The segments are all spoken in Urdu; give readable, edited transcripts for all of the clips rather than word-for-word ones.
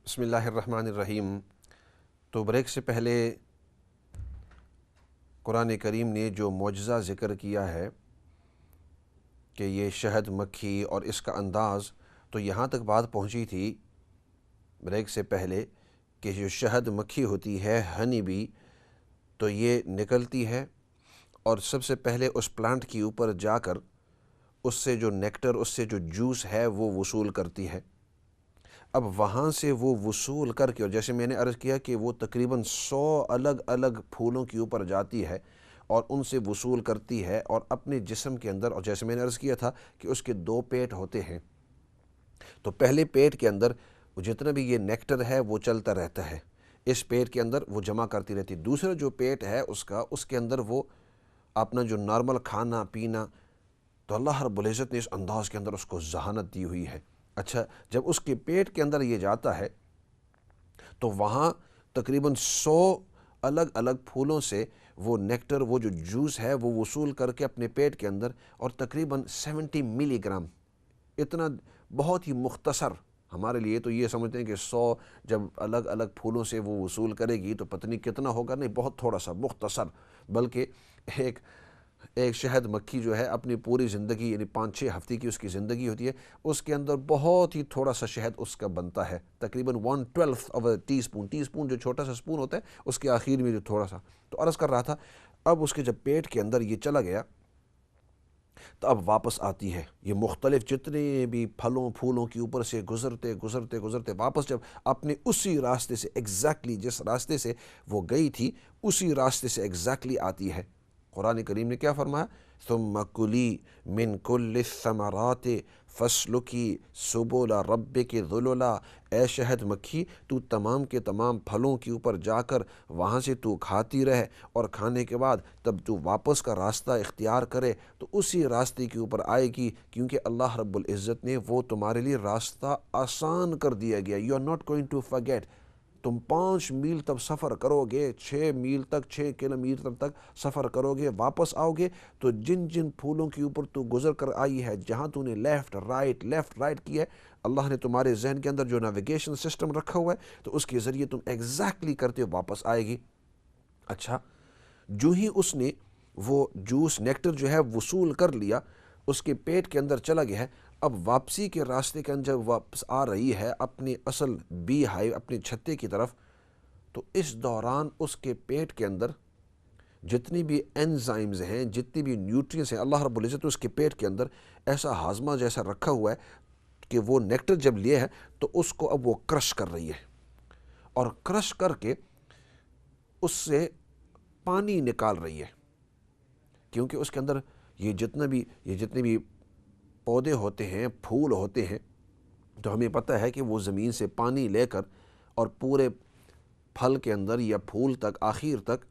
بسم اللہ الرحمن الرحیم۔ تو بریک سے پہلے قرآن کریم نے جو معجزہ ذکر کیا ہے کہ یہ شہد مکھی اور اس کا انداز، تو یہاں تک بات پہنچی تھی بریک سے پہلے کہ جو شہد مکھی ہوتی ہے، ہنی بی، تو یہ نکلتی ہے اور سب سے پہلے اس پلانٹ کے اوپر جا کر اس سے جو نیکٹر، اس سے جو جوس ہے وہ وصول کرتی ہے۔ اب وہاں سے وہ وصول کر کے، اور جیسے میں نے عرض کیا کہ وہ تقریباً 100 الگ الگ پھولوں کے اوپر جاتی ہے اور ان سے وصول کرتی ہے اور اپنے جسم کے اندر، اور جیسے میں نے عرض کیا تھا کہ اس کے 2 پیٹ ہوتے ہیں، تو پہلے پیٹ کے اندر جتنا بھی یہ نیکٹر ہے وہ چلتا رہتا ہے، اس پیٹ کے اندر وہ جمع کرتی رہتی ہے۔ دوسرا جو پیٹ ہے اس کے اندر وہ اپنا جو نارمل کھانا پینا، تو اللہ رب العزت نے اس انداز کے اندر اس کو ذہانت دی ہوئی ہے۔ اچھا، جب اس کے پیٹ کے اندر یہ جاتا ہے تو وہاں تقریباً 100 الگ الگ پھولوں سے وہ نیکٹر، وہ جو جوس ہے وہ وصول کر کے اپنے پیٹ کے اندر، اور تقریباً 70 ملی گرام، اتنا بہت ہی مختصر، ہمارے لیے تو یہ سمجھتے ہیں کہ 100 جب الگ الگ پھولوں سے وہ وصول کرے گی تو پتہ نہیں کتنا ہوگا، نہیں، بہت تھوڑا سا مختصر، بلکہ ایک شہد مکھی جو ہے اپنی پوری زندگی، یعنی 5-6 ہفتے کی اس کی زندگی ہوتی ہے، اس کے اندر بہت ہی تھوڑا سا شہد اس کا بنتا ہے، تقریباً 1/12 آف اے ٹی اسپون جو چھوٹا سا اسپون ہوتا ہے اس کے آخر میں جو تھوڑا سا، تو عرض کر رہا تھا اب اس کے جب پیٹ کے اندر یہ چلا گیا تو اب واپس آتی ہے، یہ مختلف جتنے بھی پھلوں پھولوں کے اوپر سے گزرتے گزرتے گزرتے واپس جب اپنے اسی راستے سے ایگزیکٹلی جس راستے سے وہ گئی تھی اسی راستے سے ایگزیکٹلی آتی ہے۔ قرآن کریم نے کیا فرمایا؟ ثم کلی من کل الثمرات فاسلکی سبل ربک ذللا، اے شہد مکھی تو تمام کے تمام پھلوں کے اوپر جا کر وہاں سے تو کھاتی رہے، اور کھانے کے بعد تب تو واپس کا راستہ اختیار کرے تو اسی راستے کے اوپر آئے گی، کیونکہ اللہ رب العزت نے وہ تمہارے لیے راستہ آسان کر دیا گیا۔ You are not going to forget, تم 5 میل تک سفر کرو گے، 6 میل تک، 6 کلومیٹر تک سفر کرو گے، واپس آؤ گے تو جن جن پھولوں کے اوپر تو گزر کر آئی ہے، جہاں تو نے لیفٹ رائٹ کی ہے، اللہ نے تمہارے ذہن کے اندر جو نیویگیشن سسٹم رکھا ہوا ہے تو اس کے ذریعے تم ایگزیکٹلی کرتے واپس آئے گی۔ اچھا، جو ہی اس نے وہ جوس نیکٹر جو ہے وصول کر لیا، اس کے پیٹ کے اندر چلا گیا ہے، اب واپسی کے راستے کے اندر جب واپس آ رہی ہے اپنے اصل بی ہائیو، اپنے چھتے کی طرف، تو اس دوران اس کے پیٹ کے اندر جتنی بھی انزائمز ہیں، جتنی بھی نیوٹرینس ہیں، اللہ رب العزت اس کے پیٹ کے اندر ایسا ہاضمہ جیسا رکھا ہوا ہے کہ وہ نیکٹر جب لیا ہے تو اس کو اب وہ کرش کر رہی ہے، اور کرش کر کے اس سے پانی نکال رہی ہے، کیونکہ اس کے اندر یہ جتنے بھی پودے ہوتے ہیں، پھول ہوتے ہیں، تو ہمیں پتہ ہے کہ وہ زمین سے پانی لے کر اور پورے پھل کے اندر یا پھول تک، آخر تک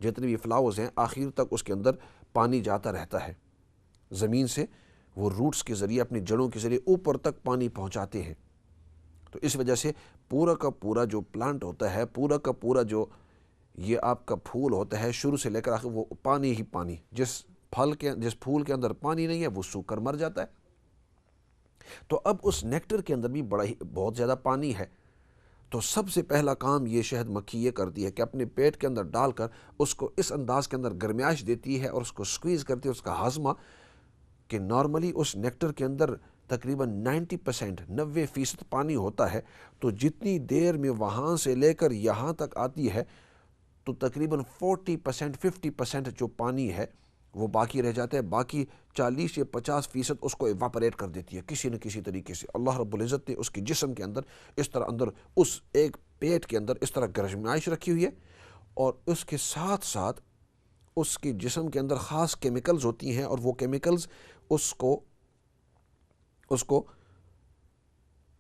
جتنے بھی فلاورز ہیں آخر تک اس کے اندر پانی جاتا رہتا ہے، زمین سے وہ روٹس کے ذریعے، اپنی جڑوں کے ذریعے اوپر تک پانی پہنچاتے ہیں، تو اس وجہ سے پورا کا پورا جو پلانٹ ہوتا ہے، پورا کا پورا جو یہ آپ کا پھول ہوتا ہے، شروع سے لے کر آخر وہ پانی ہی پانی، جس پھول کے اندر پانی نہیں ہے وہ سوکھ کر مر جاتا ہے۔ تو اب اس نیکٹر کے اندر بھی بہت زیادہ پانی ہے، تو سب سے پہلا کام یہ شہد مکھی یہ کرتی ہے کہ اپنے پیٹ کے اندر ڈال کر اس کو اس انداز کے اندر گرمائش دیتی ہے اور اس کو سکویز کرتی ہے، اس کا ہاضمہ، کہ نارملی اس نیکٹر کے اندر تقریباً 90% پانی ہوتا ہے، تو جتنی دیر میں وہاں سے لے کر یہاں تک آتی ہے تو تقریباً 50% جو پانی ہے وہ باقی رہ جاتا ہے، باقی 40 یا 50% اس کو ایواپریٹ کر دیتی ہے کسی نہ کسی طریقے سے۔ اللہ رب العزت نے اس کے جسم کے اندر اس طرح اس ایک پیٹ کے اندر اس طرح گرمائش رکھی ہوئی ہے، اور اس کے ساتھ ساتھ اس کے جسم کے اندر خاص کیمیکلز ہوتی ہیں، اور وہ کیمیکلز اس کو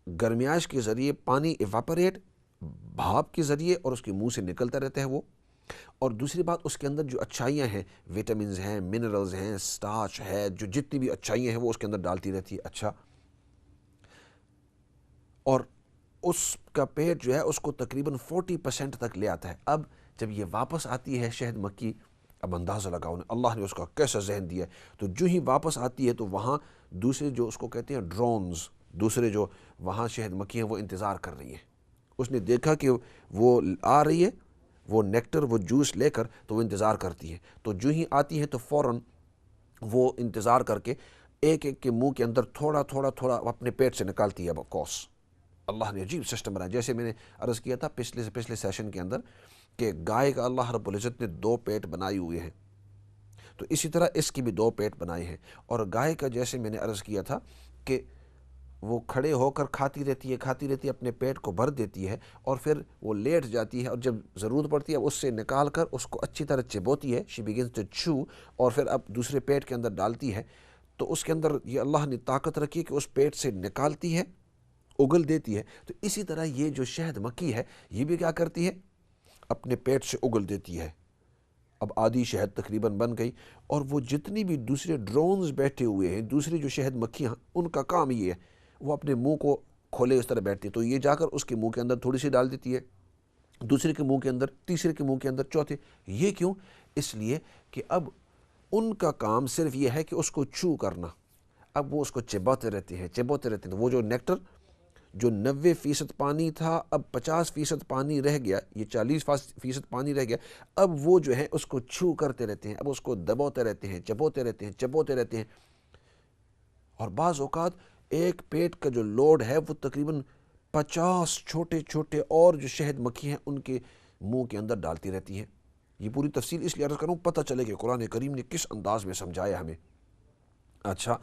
گرمائش کے ذریعے پانی ایواپریٹ، بھاپ کے ذریعے، اور اس کے منہ سے نکلتا رہتا ہے وہ، اور دوسری بات اس کے اندر جو اچھائیاں ہیں، وٹامنز ہیں، منرلز ہیں، سٹارچ ہے، جو جتنی بھی اچھائیاں ہیں وہ اس کے اندر ڈالتی رہتی ہے۔ اچھا، اور اس کا پیٹ جو ہے اس کو تقریباً 40% تک لے آتا ہے۔ اب جب یہ واپس آتی ہے شہد مکھی، اب اندازہ لگاؤ اللہ نے اس کا کیسا ذہن دیا ہے، تو جو ہی واپس آتی ہے تو وہاں دوسرے جو اس کو کہتے ہیں ڈرونز، دوسرے جو وہاں شہد مکھی ہیں وہ انتظار کر رہی ہیں، اس نے دیکھا کہ وہ آ رہی ہے وہ نیکٹر وہ جوس لے کر، تو وہ انتظار کرتی ہے، تو جو ہی آتی ہے تو فوراً وہ انتظار کر کے ایک ایک کے منہ کے اندر تھوڑا تھوڑا تھوڑا اپنے پیٹ سے نکالتی ہے بکوس۔ اللہ نے عجیب سسٹم بنایا، جیسے میں نے عرض کیا تھا پچھلے سیشن کے اندر کہ گائے کا اللہ رب العزت نے 2 پیٹ بنائے ہوئے ہیں، تو اسی طرح اس کی بھی 2 پیٹ بنائے ہیں۔ اور گائے کا جیسے میں نے عرض کیا تھا کہ وہ کھڑے ہو کر کھاتی رہتی ہے، اپنے پیٹ کو بھر دیتی ہے، اور پھر وہ لیٹ جاتی ہے، اور جب ضرورت پڑتی ہے اس سے نکال کر اس کو اچھی طرح چبوتی ہے، شی begins to chew، اور پھر اب دوسرے پیٹ کے اندر ڈالتی ہے۔ تو اس کے اندر یہ اللہ نے طاقت رکھی کہ اس پیٹ سے نکالتی ہے، اگل دیتی ہے۔ تو اسی طرح یہ جو شہد مکھی ہے یہ بھی کیا کرتی ہے، اپنے پیٹ سے اگل دیتی ہے۔ اب آدھی شہد تقریباً بن گئی، اور وہ جتنی بھی دوسرے ڈرونز بیٹھے ہوئے ہیں، دوسری جو شہد مکھیاں، ان کا کام یہ ہے وہ اپنے منہ کو کھولے اس طرح بیٹھتی ہے، تو یہ جا کر اس کے منہ کے اندر تھوڑی سی ڈال دیتی ہے، دوسرے کے منہ کے اندر، تیسرے کے منہ کے اندر، چوتھے۔ یہ کیوں؟ اس لیے کہ اب ان کا کام صرف یہ ہے کہ اس کو چو کرنا، اب وہ اس کو چباتے رہتے ہیں۔ تو وہ جو نیکٹر جو 90% پانی تھا، اب 50% پانی رہ گیا، یہ 40% پانی رہ گیا، اب وہ جو ہے اس کو چھو کرتے رہتے ہیں، اب اس کو دبوتے رہتے ہیں، چبوتے رہتے ہیں۔ اور بعض اوقات ایک پیٹ کا جو لوڈ ہے وہ تقریباً 50 چھوٹے چھوٹے اور جو شہد مکھی ہیں ان کے منہ کے اندر ڈالتی رہتی ہیں۔ یہ پوری تفصیل اس لیے عرض کروں پتہ چلے کہ قرآن کریم نے کس انداز میں سمجھایا ہمیں۔ اچھا،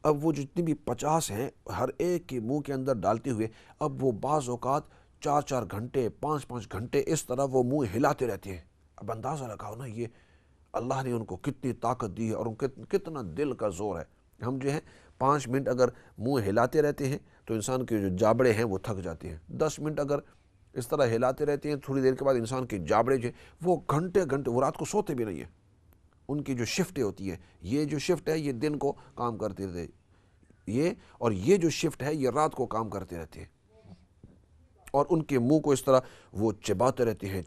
اب وہ جتنی بھی 50 ہیں ہر ایک کے منہ کے اندر ڈالتے ہوئے، اب وہ بعض اوقات 4 گھنٹے 5 گھنٹے اس طرح وہ منہ ہلاتے رہتے ہیں۔ اب اندازہ لگاؤ نا، یہ اللہ نے ان کو کتنی طاقت دی ہے اور ان کتنا دل کا زور ہے۔ ہم جو ہے 5 منٹ اگر منہ ہلاتے رہتے ہیں تو انسان کے جو جابڑے ہیں وہ تھک جاتے ہیں، 10 منٹ اگر اس طرح ہلاتے رہتے ہیں، تھوڑی دیر کے بعد انسان کے جابڑے جو وہ گھنٹے وہ رات کو سوتے بھی نہیں ہیں۔ ان کی جو شفٹیں ہوتی ہیں، یہ جو شفٹ ہے یہ دن کو کام کرتے رہتے یہ، اور یہ جو شفٹ ہے یہ رات کو کام کرتے رہتے ہیں، اور ان کے منہ کو اس طرح وہ چباتے رہتے ہیں،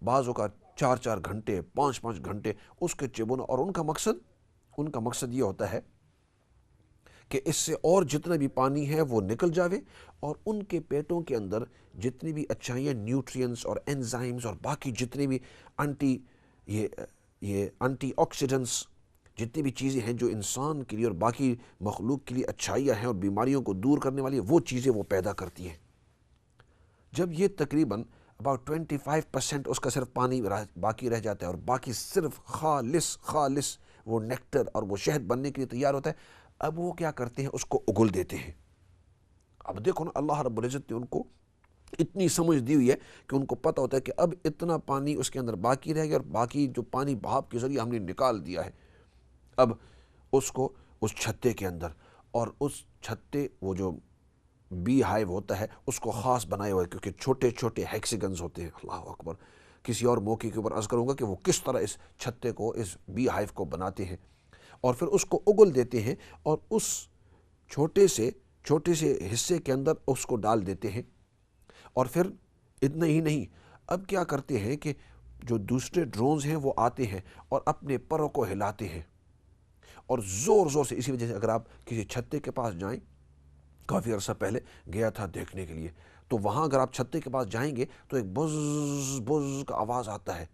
بعض اوقات 4 گھنٹے 5 گھنٹے اس کے چبونا۔ اور ان کا مقصد یہ ہوتا ہے کہ اس سے اور جتنا بھی پانی ہے وہ نکل جاوے، اور ان کے پیٹوں کے اندر جتنی بھی اچھائیاں، نیوٹرینز اور انزائمز اور باقی جتنی بھی انٹی آکسیڈنٹس، جتنی بھی چیزیں ہیں جو انسان کے لیے اور باقی مخلوق کے لیے اچھائیاں ہیں اور بیماریوں کو دور کرنے والی وہ چیزیں وہ پیدا کرتی ہیں۔ جب یہ تقریباً about 25% اس کا صرف پانی باقی رہ جاتا ہے، اور باقی صرف خالص وہ نیکٹر اور وہ شہد بننے کے لیے تیار ہوتا ہے، اب وہ کیا کرتے ہیں، اس کو اگل دیتے ہیں۔ اب دیکھو نا، اللہ رب العزت نے ان کو اتنی سمجھ دی ہوئی ہے کہ ان کو پتہ ہوتا ہے کہ اب اتنا پانی اس کے اندر باقی رہ گیا، اور باقی جو پانی بھاپ کے ذریعے ہم نے نکال دیا ہے، اب اس کو اس چھتے کے اندر، اور اس چھتے وہ جو بی ہائیو ہوتا ہے اس کو خاص بنائے ہوئے، کیونکہ چھوٹے چھوٹے ہیکسیگنز ہوتے ہیں۔ اللہ اکبر، کسی اور موقع کے اوپر عرض کروں گا کہ وہ کس طرح اس چھتے کو، اس بی ہائیو کو بناتے ہیں، اور پھر اس کو اگل دیتے ہیں، اور اس چھوٹے سے حصے کے اندر اس کو ڈال دیتے ہیں۔ اور پھر اتنا ہی نہیں، اب کیا کرتے ہیں کہ جو دوسرے ڈرونز ہیں وہ آتے ہیں اور اپنے پروں کو ہلاتے ہیں، اور زور سے۔ اسی وجہ سے اگر آپ کسی چھتے کے پاس جائیں، کافی عرصہ پہلے گیا تھا دیکھنے کے لیے، تو وہاں اگر آپ چھتے کے پاس جائیں گے تو ایک بز کا آواز آتا ہے،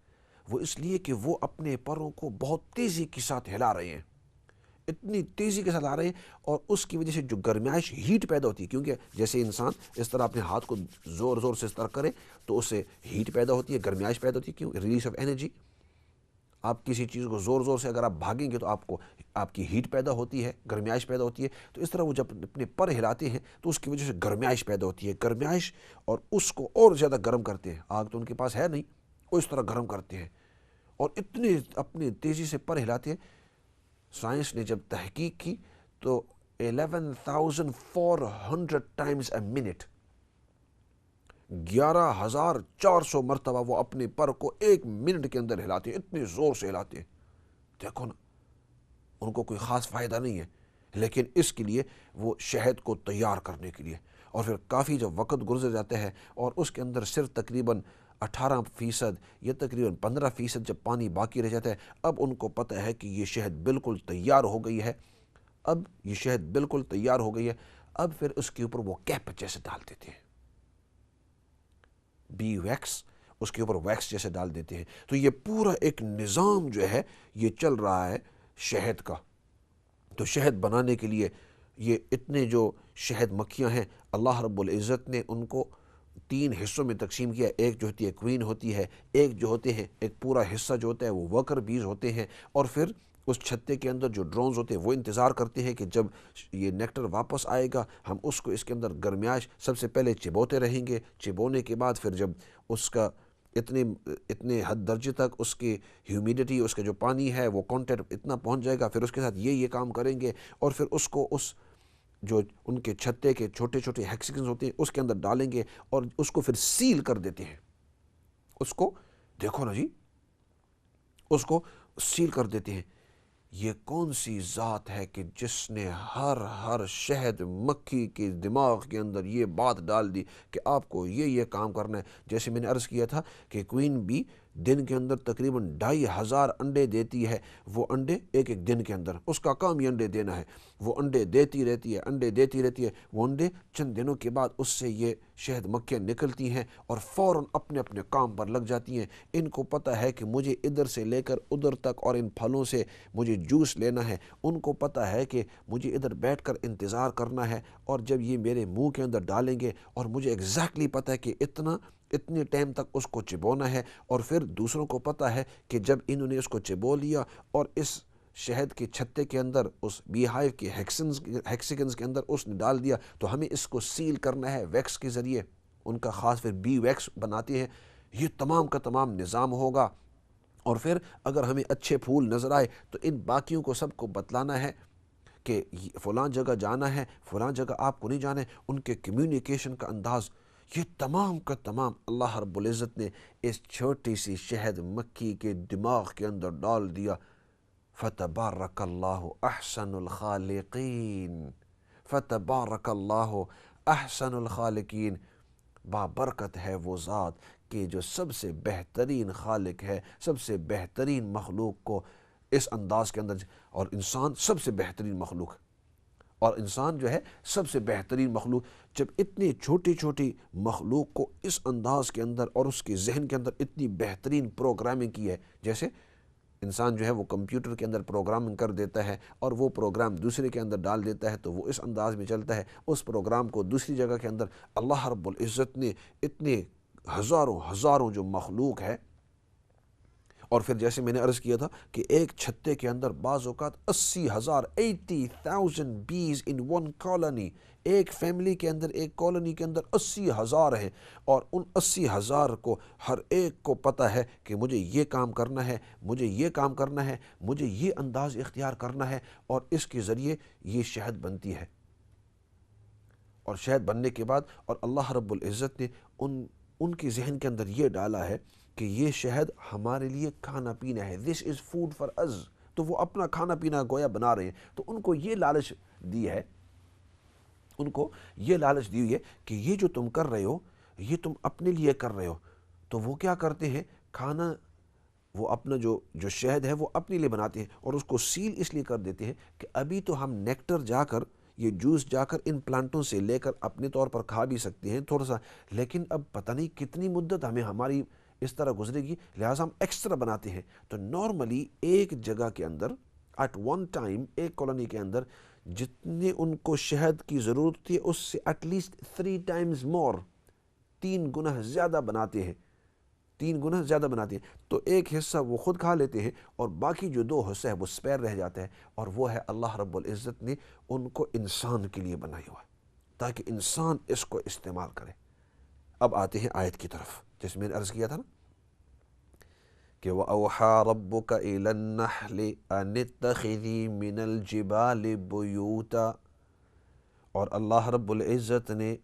وہ اس لیے کہ وہ اپنے پروں کو بہت تیزی کے ساتھ ہلا رہے ہیں، اتنی تیزی کے ساتھ ہلا رہے ہیں، اور اس کی وجہ سے جو گرمائش، ہیٹ پیدا ہوتی ہے، کیونکہ جیسے انسان اس طرح اپنے ہاتھ کو زور سے اس طرح کرے تو اس سے ہیٹ پیدا ہوتی ہے، گرمائش پیدا ہوتی ہے، کیوں؟ Release of energy. آپ کسی چیز کو زور سے اگر آپ بھاگیں گے تو آپ کی ہیٹ پیدا ہوتی ہے، گرمائش پیدا ہوتی ہے، تو اس طرح وہ جب اپنے پر ہلاتے ہیں تو اس کی وجہ سے گرمائش پیدا ہوتی ہے، گرمائش، اور اس کو اور زیادہ گرم کرتے ہیں۔ آگ تو ان کے پاس ہے نہیں، وہ اس طرح گرم کرتے ہیں، اور اتنے اپنی تیزی سے پر ہلاتے ہیں۔ سائنس نے جب تحقیق کی تو 11,400 ٹائمز اے منٹ، 11,400 مرتبہ وہ اپنے پر کو 1 منٹ کے اندر ہلاتے ہیں، اتنے زور سے ہلاتے ہیں۔ دیکھو نا، ان کو کوئی خاص فائدہ نہیں ہے، لیکن اس کے لیے وہ شہد کو تیار کرنے کے لیے، اور پھر کافی جب وقت گزر جاتا ہے اور اس کے اندر صرف تقریباً 18% یا تقریباً 15% جب پانی باقی رہ جاتا ہے، اب ان کو پتہ ہے کہ یہ شہد بالکل تیار ہو گئی ہے، اب یہ شہد بالکل تیار ہو گئی ہے، اب پھر اس کے اوپر وہ کیپ جیسے ڈال دیتے ہیں۔ بی ویکس، اس کے اوپر ویکس جیسے ڈال دیتے ہیں. تو یہ پورا ایک نظام جو ہے یہ چل رہا ہے شہد کا. تو شہد بنانے کے لیے یہ اتنے جو شہد مکھیاں ہیں، اللہ رب العزت نے ان کو 3 حصوں میں تقسیم کیا. ایک جو ہوتی ہے کوئین ہوتی ہے، ایک جو ہوتے ہیں ایک پورا حصہ جو ہوتا ہے وہ ورکر بیز ہوتے ہیں، اور پھر اس چھتے کے اندر جو ڈرونز ہوتے ہیں وہ انتظار کرتے ہیں کہ جب یہ نیکٹر واپس آئے گا ہم اس کو اس کے اندر گرمیاش سب سے پہلے چبوتے رہیں گے. چبونے کے بعد پھر جب اس کا اتنے حد درجے تک اس کی ہیومیڈیٹی، اس کا جو پانی ہے وہ کانٹینٹ اتنا پہنچ جائے گا، پھر اس کے ساتھ یہ کام کریں گے، اور پھر اس کو اس جو ان کے چھتے کے چھوٹے چھوٹے ہیکسیکنز ہوتے ہیں اس کے اندر ڈالیں گے، اور اس کو پھر سیل کر دیتے ہیں. اس کو دیکھو نا جی، اس کو سیل کر دیتے ہیں. یہ کون سی ذات ہے کہ جس نے ہر شہد مکھی کے دماغ کے اندر یہ بات ڈال دی کہ آپ کو یہ کام کرنا ہے. جیسے میں نے عرض کیا تھا کہ کوئین بی دن کے اندر تقریباً 2500 انڈے دیتی ہے. وہ انڈے ایک دن کے اندر اس کا کام یہ انڈے دینا ہے. وہ انڈے دیتی رہتی ہے. وہ انڈے چند دنوں کے بعد اس سے یہ شہد مکھیاں نکلتی ہیں اور فوراً اپنے کام پر لگ جاتی ہیں. ان کو پتہ ہے کہ مجھے ادھر سے لے کر ادھر تک اور ان پھلوں سے مجھے جوس لینا ہے. ان کو پتہ ہے کہ مجھے ادھر بیٹھ کر انتظار کرنا ہے، اور جب یہ میرے منہ کے اندر ڈالیں گے اور مجھے ایگزیکٹلی پتہ ہے کہ اتنے ٹائم تک اس کو چبونا ہے. اور پھر دوسروں کو پتہ ہے کہ جب انہوں نے اس کو چبو لیا اور اس شہد کے چھتے کے اندر اس بی ہائیو کے ہیکسیکنز کے اندر اس نے ڈال دیا، تو ہمیں اس کو سیل کرنا ہے ویکس کے ذریعے. ان کا خاص پھر بی ویکس بناتے ہیں. یہ تمام کا تمام نظام ہوگا. اور پھر اگر ہمیں اچھے پھول نظر آئے تو ان باقیوں کو سب کو بتلانا ہے کہ فلاں جگہ جانا ہے، فلاں جگہ آپ کو نہیں جانا ہے. ان کے کمیونیکیشن کا انداز یہ تمام کا تمام اللہ رب العزت نے اس چھوٹی سی شہد مکھی کے دماغ کے اندر ڈال دیا. فتبارک اللہ احسن الخالقین، فتبارک اللہ احسن الخالقین. بابرکت ہے وہ ذات کہ جو سب سے بہترین خالق ہے، سب سے بہترین مخلوق کو اس انداز کے اندر، اور انسان سب سے بہترین مخلوق ہے. اور انسان جو ہے سب سے بہترین مخلوق. جب اتنی چھوٹی چھوٹی مخلوق کو اس انداز کے اندر اور اس کے ذہن کے اندر اتنی بہترین پروگرامنگ کی ہے، جیسے انسان جو ہے وہ کمپیوٹر کے اندر پروگرامنگ کر دیتا ہے اور وہ پروگرام دوسرے کے اندر ڈال دیتا ہے تو وہ اس انداز میں چلتا ہے. اس پروگرام کو دوسری جگہ کے اندر اللہ رب العزت نے اتنے ہزاروں جو مخلوق ہے. اور پھر جیسے میں نے عرض کیا تھا کہ ایک چھتے کے اندر بعض اوقات 80,000 بیز ان ون کالونی. ایک فیملی کے اندر، ایک کالونی کے اندر 80,000 ہیں، اور ان 80,000 کو ہر ایک کو پتہ ہے کہ مجھے یہ کام کرنا ہے، مجھے یہ کام کرنا ہے، مجھے یہ انداز اختیار کرنا ہے، اور اس کے ذریعے یہ شہد بنتی ہے. اور شہد بننے کے بعد اور اللہ رب العزت نے ان کے ذہن کے اندر یہ ڈالا ہے کہ یہ شہد ہمارے لیے کھانا پینا ہے. دس از فوڈ فار از. تو وہ اپنا کھانا پینا گویا بنا رہے ہیں. تو ان کو یہ لالچ دی ہے، ان کو یہ لالچ دی ہے کہ یہ جو تم کر رہے ہو یہ تم اپنے لیے کر رہے ہو. تو وہ کیا کرتے ہیں، کھانا وہ اپنا جو شہد ہے وہ اپنے لیے بناتے ہیں، اور اس کو سیل اس لیے کر دیتے ہیں کہ ابھی تو ہم نیکٹر جا کر، یہ جوس جا کر ان پلانٹوں سے لے کر اپنے طور پر کھا بھی سکتے ہیں تھوڑا سا، لیکن اب پتہ نہیں کتنی مدت ہماری اس طرح گزرے گی، لہٰذا ہم ایکسٹرا بناتے ہیں. تو نارملی ایک جگہ کے اندر ایٹ ون ٹائم، ایک کالونی کے اندر جتنے ان کو شہد کی ضرورت ہوتی ہے اس سے ایٹ لیسٹ 3 times more، 3 گنا زیادہ بناتے ہیں، 3 گنا زیادہ بناتے ہیں. تو ایک حصہ وہ خود کھا لیتے ہیں اور باقی جو 2 حصہ ہے وہ سپیر رہ جاتا ہے، اور وہ ہے اللہ رب العزت نے ان کو انسان کے لیے بنایا ہوا ہے تاکہ انسان اس کو استعمال کرے. اب آتے ہیں آیت کی طرف جس میں نے عرض کیا تھا نا کہ وَأَوْحَى رَبُّكَ إِلَى النَّحْلِ أَنِ اتَّخِذِي مِنَ الْجِبَالِ بُيُوتًا. اور اللہ رب العزت نے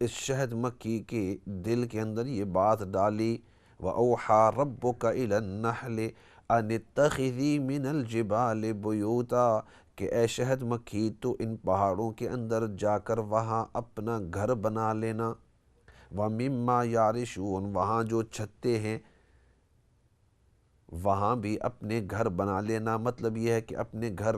اس شہد مکھی کے دل کے اندر یہ بات ڈالی، وَأَوْحَى رَبُّكَ إِلَى النَّحْلِ أَنِ اتَّخِذِي مِنَ الْجِبَالِ بُيُوتًا، کہ اے شہد مکھی تو ان پہاڑوں کے اندر جا کر وہاں اپنا گھر بنا لینا. وَمِمَّا يَعْرِشُونَ، وہاں جو چھتے ہیں وہاں بھی اپنے گھر بنا لینا. مطلب یہ ہے کہ اپنے گھر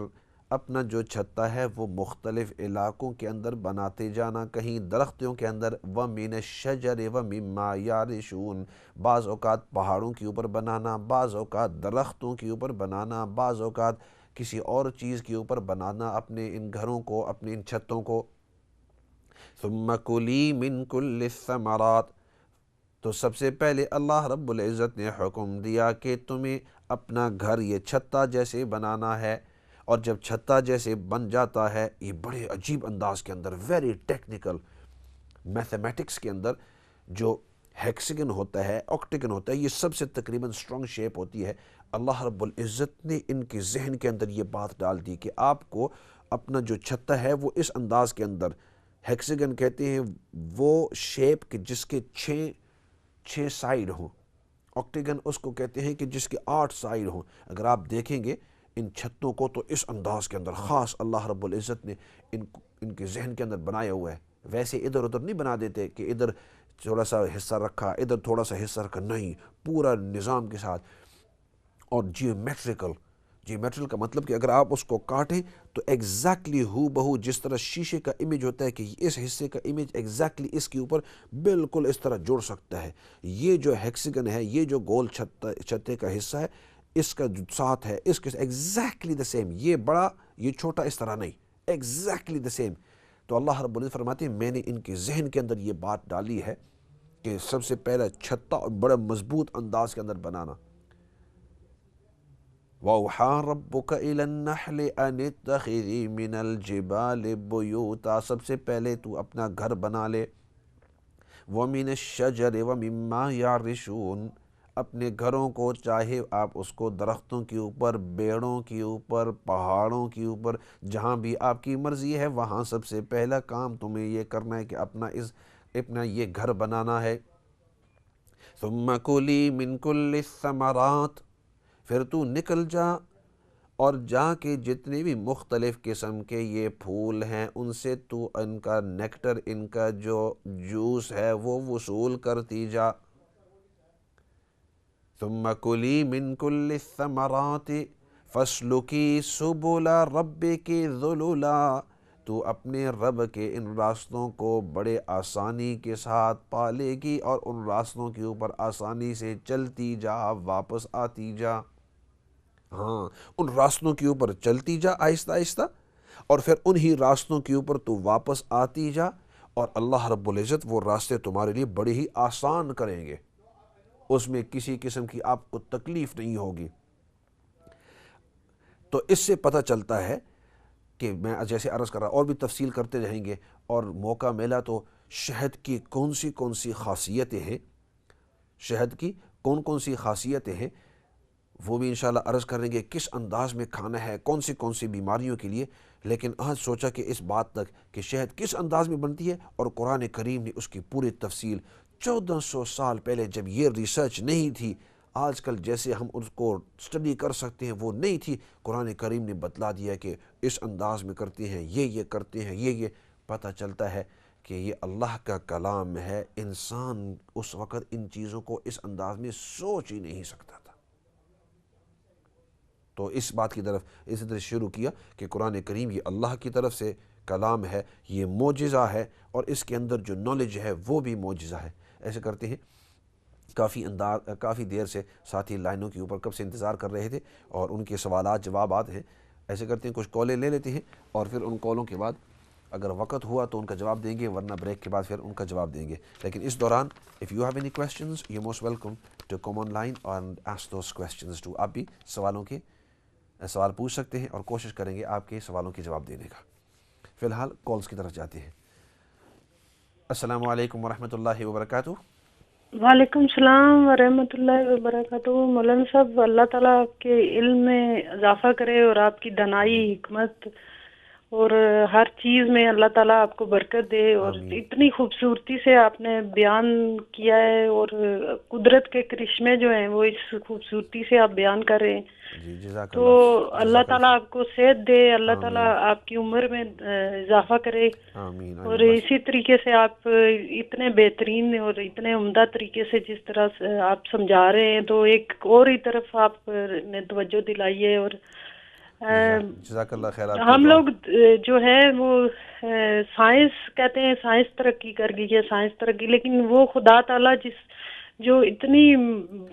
اپنا جو چھتا ہے وہ مختلف علاقوں کے اندر بناتے جانا، کہیں درختوں کے اندر، وَمِنَ الشَّجَرِ وَمِمَّا يَعْرِشُونَ، بعض اوقات پہاڑوں کے اوپر بنانا، بعض اوقات درختوں کے اوپر بنانا، بعض اوقات کسی اور چیز کے اوپر بنانا اپنے ان گھروں کو، اپنے ان چھتوں کو۔ ثُمَّ كُلِي مِن كُلِّ الثَّمَرَاتِ، تو سب سے پہلے اللہ رب العزت نے حکم دیا کہ تمہیں اپنا گھر یہ چھتا جیسے بنانا ہے، اور جب چھتا جیسے بن جاتا ہے، یہ بڑے عجیب انداز کے اندر، ویری ٹیکنیکل میتھمیٹکس کے اندر، جو ہیکسیگن ہوتا ہے، آکٹیگن ہوتا ہے، یہ سب سے تقریباً سٹرونگ شیپ ہوتی ہے۔ اللہ رب العزت نے ان کے ذہن کے اندر یہ بات ڈال دی کہ آپ کو اپنا جو چھتا ہے وہ اس انداز کے اندر، ہیکسیگن کہتے ہیں وہ شیپ کہ جس کے چھ سائیڈ ہوں، آکٹیگن اس کو کہتے ہیں کہ جس کے 8 سائیڈ ہوں۔ اگر آپ دیکھیں گے ان چھتوں کو تو اس انداز کے اندر خاص اللہ رب العزت نے ان کے ذہن کے اندر بنایا ہوا ہے۔ ویسے ادھر ادھر نہیں بنا دیتے کہ ادھر تھوڑا سا حصہ رکھا، ادھر تھوڑا سا حصہ رکھا، نہیں، پورا نظام کے ساتھ، اور جیومیٹرل کا مطلب کہ اگر آپ اس کو کاٹیں تو ایگزیکٹلی ہو بہو جس طرح شیشے کا امیج ہوتا ہے کہ اس حصے کا امیج ایگزیکٹلی اس کے اوپر بالکل اس طرح جوڑ سکتا ہے۔ یہ جو ہیکسیگن ہے، یہ جو گول چھتے کا حصہ ہے، اس کا جو ساتھ ہے اس کے ایگزیکٹلی دا سیم، یہ بڑا یہ چھوٹا اس طرح نہیں، ایگزیکٹلی دا سیم۔ تو اللہ رب العزت فرماتے ہیں میں نے ان کے ذہن کے اندر یہ بات ڈالی ہے کہ سب سے پہلا چھتا اور بڑا مضبوط انداز کے اندر بنانا۔ وَأَوْحَىٰ رَبُّكَ إِلَى النَّحْلِ أَنِ اتَّخِذِي مِنَ الْجِبَالِ بُيُوتًا، سب سے پہلے تو اپنا گھر بنا لے، وَمِنَ الشَّجَرِ وَمِمَّا يَعْرِشُونَ، اپنے گھروں کو چاہے آپ اس کو درختوں کے اوپر، بیڑوں کے اوپر، پہاڑوں کے اوپر، جہاں بھی آپ کی مرضی ہے وہاں سب سے پہلا کام تمہیں یہ کرنا ہے کہ اپنا یہ گھر بنانا ہے۔ ثُمَّ كُلِي مِن كُلِّ الثَّمَرَاتِ، پھر تو نکل جا اور جا کے جتنے بھی مختلف قسم کے یہ پھول ہیں ان سے تو ان کا نیکٹر، ان کا جو جوس ہے وہ وصول کرتی جا۔ ثم کلی من کل الثمرات فاسلکی سبل ربک ذللا، تو اپنے رب کے ان راستوں کو بڑے آسانی کے ساتھ پالے گی اور ان راستوں کے اوپر آسانی سے چلتی جا، واپس آتی جا۔ ہاں، ان راستوں کے اوپر چلتی جا آہستہ آہستہ، اور پھر انہی راستوں کے اوپر تو واپس آتی جا، اور اللہ رب العزت وہ راستے تمہارے لیے بڑے ہی آسان کریں گے، اس میں کسی قسم کی آپ کو تکلیف نہیں ہوگی۔ تو اس سے پتہ چلتا ہے کہ میں جیسے عرض کر رہا، اور بھی تفصیل کرتے رہیں گے، اور موقع ملا تو شہد کی کون سی خاصیتیں ہیں، شہد کی کون سی خاصیتیں ہیں وہ بھی انشاءاللہ عرض کریں گے، کس انداز میں کھانا ہے کون سی بیماریوں کے لیے۔ لیکن آج سوچا کہ اس بات تک کہ شہد کس انداز میں بنتی ہے، اور قرآن کریم نے اس کی پوری تفصیل 1400 سال پہلے جب یہ ریسرچ نہیں تھی، آج کل جیسے ہم اس کو اسٹڈی کر سکتے ہیں وہ نہیں تھی، قرآن کریم نے بتلا دیا کہ اس انداز میں کرتے ہیں، یہ کرتے ہیں، یہ پتہ چلتا ہے کہ یہ اللہ کا کلام ہے۔ انسان اس وقت ان چیزوں کو اس انداز میں سوچ ہی نہیں سکتا تھا۔ تو اس بات کی طرف اسی طرح شروع کیا کہ قرآن کریم یہ اللہ کی طرف سے کلام ہے، یہ معجزہ ہے، اور اس کے اندر جو نالج ہے وہ بھی معجزہ ہے۔ ایسے کرتے ہیں، کافی دیر سے ساتھی لائنوں کے اوپر کب سے انتظار کر رہے تھے اور ان کے سوالات جوابات ہیں۔ ایسے کرتے ہیں کچھ کالیں لے لیتے ہیں، اور پھر ان کالوں کے بعد اگر وقت ہوا تو ان کا جواب دیں گے، ورنہ بریک کے بعد پھر ان کا جواب دیں گے۔ لیکن اس دوران if you have any questions you're most welcome to come online and ask those questions too۔ آپ بھی سوال پوچھ سکتے ہیں اور کوشش کریں گے آپ کے سوالوں کے جواب دینے کا۔ فی الحال کالز کی طرف جاتے ہیں۔ السلام علیکم ورحمۃ اللہ وبرکاتہ۔ وعلیکم السلام ورحمۃ اللہ وبرکاتہ۔ مولانا صاحب، اللہ تعالیٰ آپ کے علم میں اضافہ کرے اور آپ کی دانائی، حکمت اور ہر چیز میں اللہ تعالیٰ آپ کو برکت دے، اور آمین۔ اتنی خوبصورتی سے آپ نے بیان کیا ہے، اور قدرت کے کرشمے جو ہیں وہ اس خوبصورتی سے آپ بیان کر رہے ہیں، جی جزاک تو اللہ، اللہ جزاک تعالیٰ آپ کو صحت دے، اللہ تعالیٰ آمین آپ کی عمر میں اضافہ کرے، آمین اور آمین۔ بس اسی طریقے سے آپ اتنے بہترین اور اتنے عمدہ طریقے سے جس طرح سے آپ سمجھا رہے ہیں، تو ایک اور ہی طرف آپ نے توجہ دلائی ہے، اور جزاک اللہ خیر آپ کی ہم دعا. لوگ جو ہے وہ سائنس کہتے ہیں، سائنس ترقی کر گئی ہے، سائنس ترقی، لیکن وہ خدا تعالیٰ جو اتنی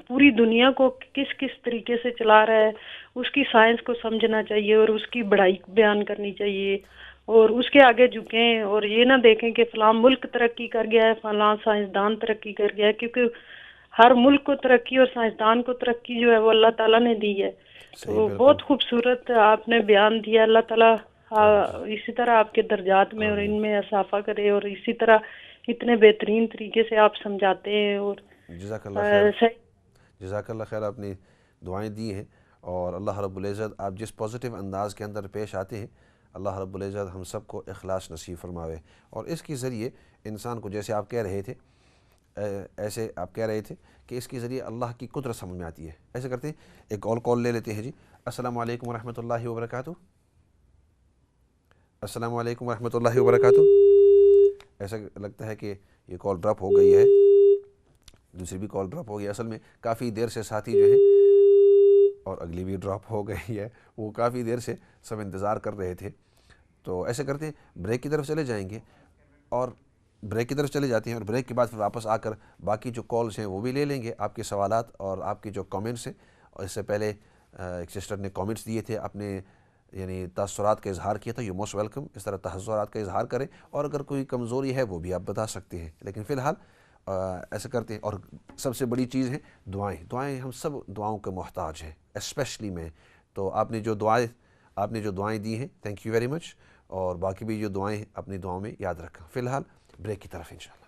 پوری دنیا کو کس کس طریقے سے چلا رہا ہے، اس کی سائنس کو سمجھنا چاہیے اور اس کی بڑائی بیان کرنی چاہیے اور اس کے آگے جھکیں، اور یہ نہ دیکھیں کہ فلاں ملک ترقی کر گیا ہے، فلاں سائنسدان ترقی کر گیا ہے، کیونکہ ہر ملک کو ترقی اور سائنسدان کو ترقی جو ہے وہ اللہ تعالیٰ نے دی ہے. صحیح، تو بالکل. بہت خوبصورت آپ نے بیان دیا. اللہ تعالیٰ آمین اسی طرح آپ کے درجات میں اور آمین. ان میں اضافہ کرے، اور اسی طرح اتنے بہترین طریقے سے آپ سمجھاتے ہیں. اور جزاک اللہ خیر. صحیح. جزاک اللہ خیر. آپ نے دعائیں دی ہیں اور اللہ رب العزت آپ جس پازیٹیو انداز کے اندر پیش آتے ہیں، اللہ رب العزت ہم سب کو اخلاص نصیب فرماوے. اور اس کے ذریعے انسان کو، جیسے آپ کہہ رہے تھے، ایسے آپ کہہ رہے تھے کہ اس کے ذریعے اللہ کی قدرت سمجھ میں آتی ہے. ایسے کرتے ہیں، ایک اور کال لے لیتے ہیں. جی السلام علیکم ورحمۃ اللہ وبرکاتہ. السلام علیکم ورحمۃ اللہ وبرکاتہ. ایسا لگتا ہے کہ یہ کال ڈراپ ہو گئی ہے. دوسری بھی کال ڈراپ ہو گئی. اصل میں کافی دیر سے ساتھی جو ہیں، اور اگلی بھی ڈراپ ہو گئی ہے، وہ کافی دیر سے سب انتظار کر رہے تھے. تو ایسے کرتے ہیں، بریک کی طرف چلے جائیں گے اور بریک کی طرف چلے جاتے ہیں، اور بریک کے بعد پھر واپس آ کر باقی جو کالز ہیں وہ بھی لے لیں گے، آپ کے سوالات اور آپ کے جو کامنٹس ہیں. اور اس سے پہلے ایک سسٹر نے کامنٹس دیے تھے، اپنے یعنی تاثرات کا اظہار کیا تھا. You most welcome. اس طرح تاثرات کا اظہار کریں، اور اگر کوئی کمزوری ہے وہ بھی آپ بتا سکتے ہیں. لیکن فی الحال ایسا کرتے ہیں. اور سب سے بڑی چیز ہے دعائیں. ہم سب دعاؤں کے محتاج ہیں، اسپیشلی میں. تو آپ نے جو دعائیں دی ہیں، تھینک یو ویری مچ. اور باقی بھی جو دعائیں ہیں اپنی دعاؤں میں یاد رکھیں. فی الحال بریک کی طرف انشاءاللہ.